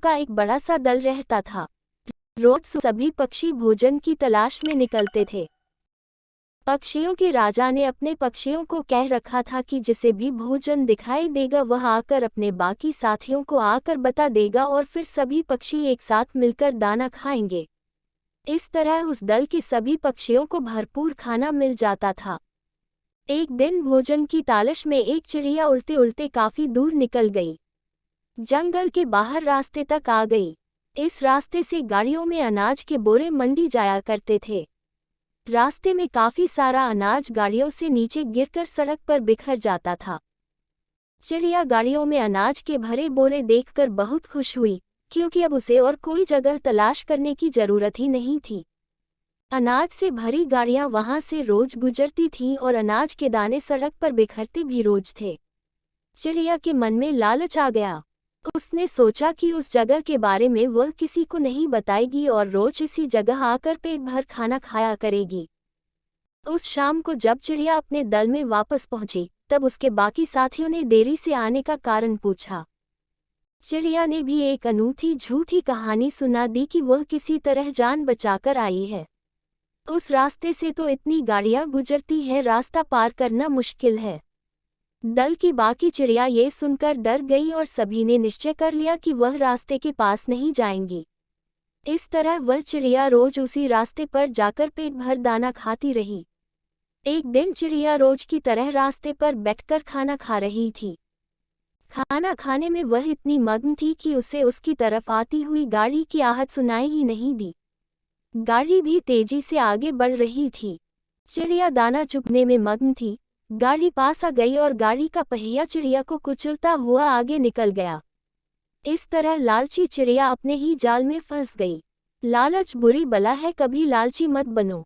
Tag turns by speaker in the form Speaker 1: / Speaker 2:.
Speaker 1: का एक बड़ा सा दल रहता था। रोज सभी पक्षी भोजन की तलाश में निकलते थे। पक्षियों के राजा ने अपने पक्षियों को कह रखा था कि जिसे भी भोजन दिखाई देगा वह आकर अपने बाकी साथियों को आकर बता देगा और फिर सभी पक्षी एक साथ मिलकर दाना खाएंगे। इस तरह उस दल के सभी पक्षियों को भरपूर खाना मिल जाता था। एक दिन भोजन की तलाश में एक चिड़िया उड़ते उड़ते काफी दूर निकल गई। जंगल के बाहर रास्ते तक आ गई। इस रास्ते से गाड़ियों में अनाज के बोरे मंडी जाया करते थे। रास्ते में काफी सारा अनाज गाड़ियों से नीचे गिरकर सड़क पर बिखर जाता था। चिड़िया गाड़ियों में अनाज के भरे बोरे देखकर बहुत खुश हुई, क्योंकि अब उसे और कोई जगह तलाश करने की जरूरत ही नहीं थी। अनाज से भरी गाड़ियां वहां से रोज गुजरती थीं और अनाज के दाने सड़क पर बिखरते भी रोज थे। चिड़िया के मन में लालच आ गया। उसने सोचा कि उस जगह के बारे में वह किसी को नहीं बताएगी और रोज इसी जगह आकर पेट भर खाना खाया करेगी। उस शाम को जब चिड़िया अपने दल में वापस पहुंची, तब उसके बाकी साथियों ने देरी से आने का कारण पूछा। चिड़िया ने भी एक अनूठी झूठी कहानी सुना दी कि वह किसी तरह जान बचाकर आई है। उस रास्ते से तो इतनी गाड़ियां गुजरती हैं, रास्ता पार करना मुश्किल है। दल की बाकी चिड़िया ये सुनकर डर गई और सभी ने निश्चय कर लिया कि वह रास्ते के पास नहीं जाएंगी। इस तरह वह चिड़िया रोज उसी रास्ते पर जाकर पेट भर दाना खाती रही। एक दिन चिड़िया रोज की तरह रास्ते पर बैठकर खाना खा रही थी। खाना खाने में वह इतनी मग्न थी कि उसे उसकी तरफ आती हुई गाड़ी की आहट सुनाई ही नहीं दी। गाड़ी भी तेजी से आगे बढ़ रही थी। चिड़िया दाना चुगने में मग्न थी। गाड़ी पास आ गई और गाड़ी का पहिया चिड़िया को कुचलता हुआ आगे निकल गया। इस तरह लालची चिड़िया अपने ही जाल में फंस गई। लालच बुरी बला है, कभी लालची मत बनो।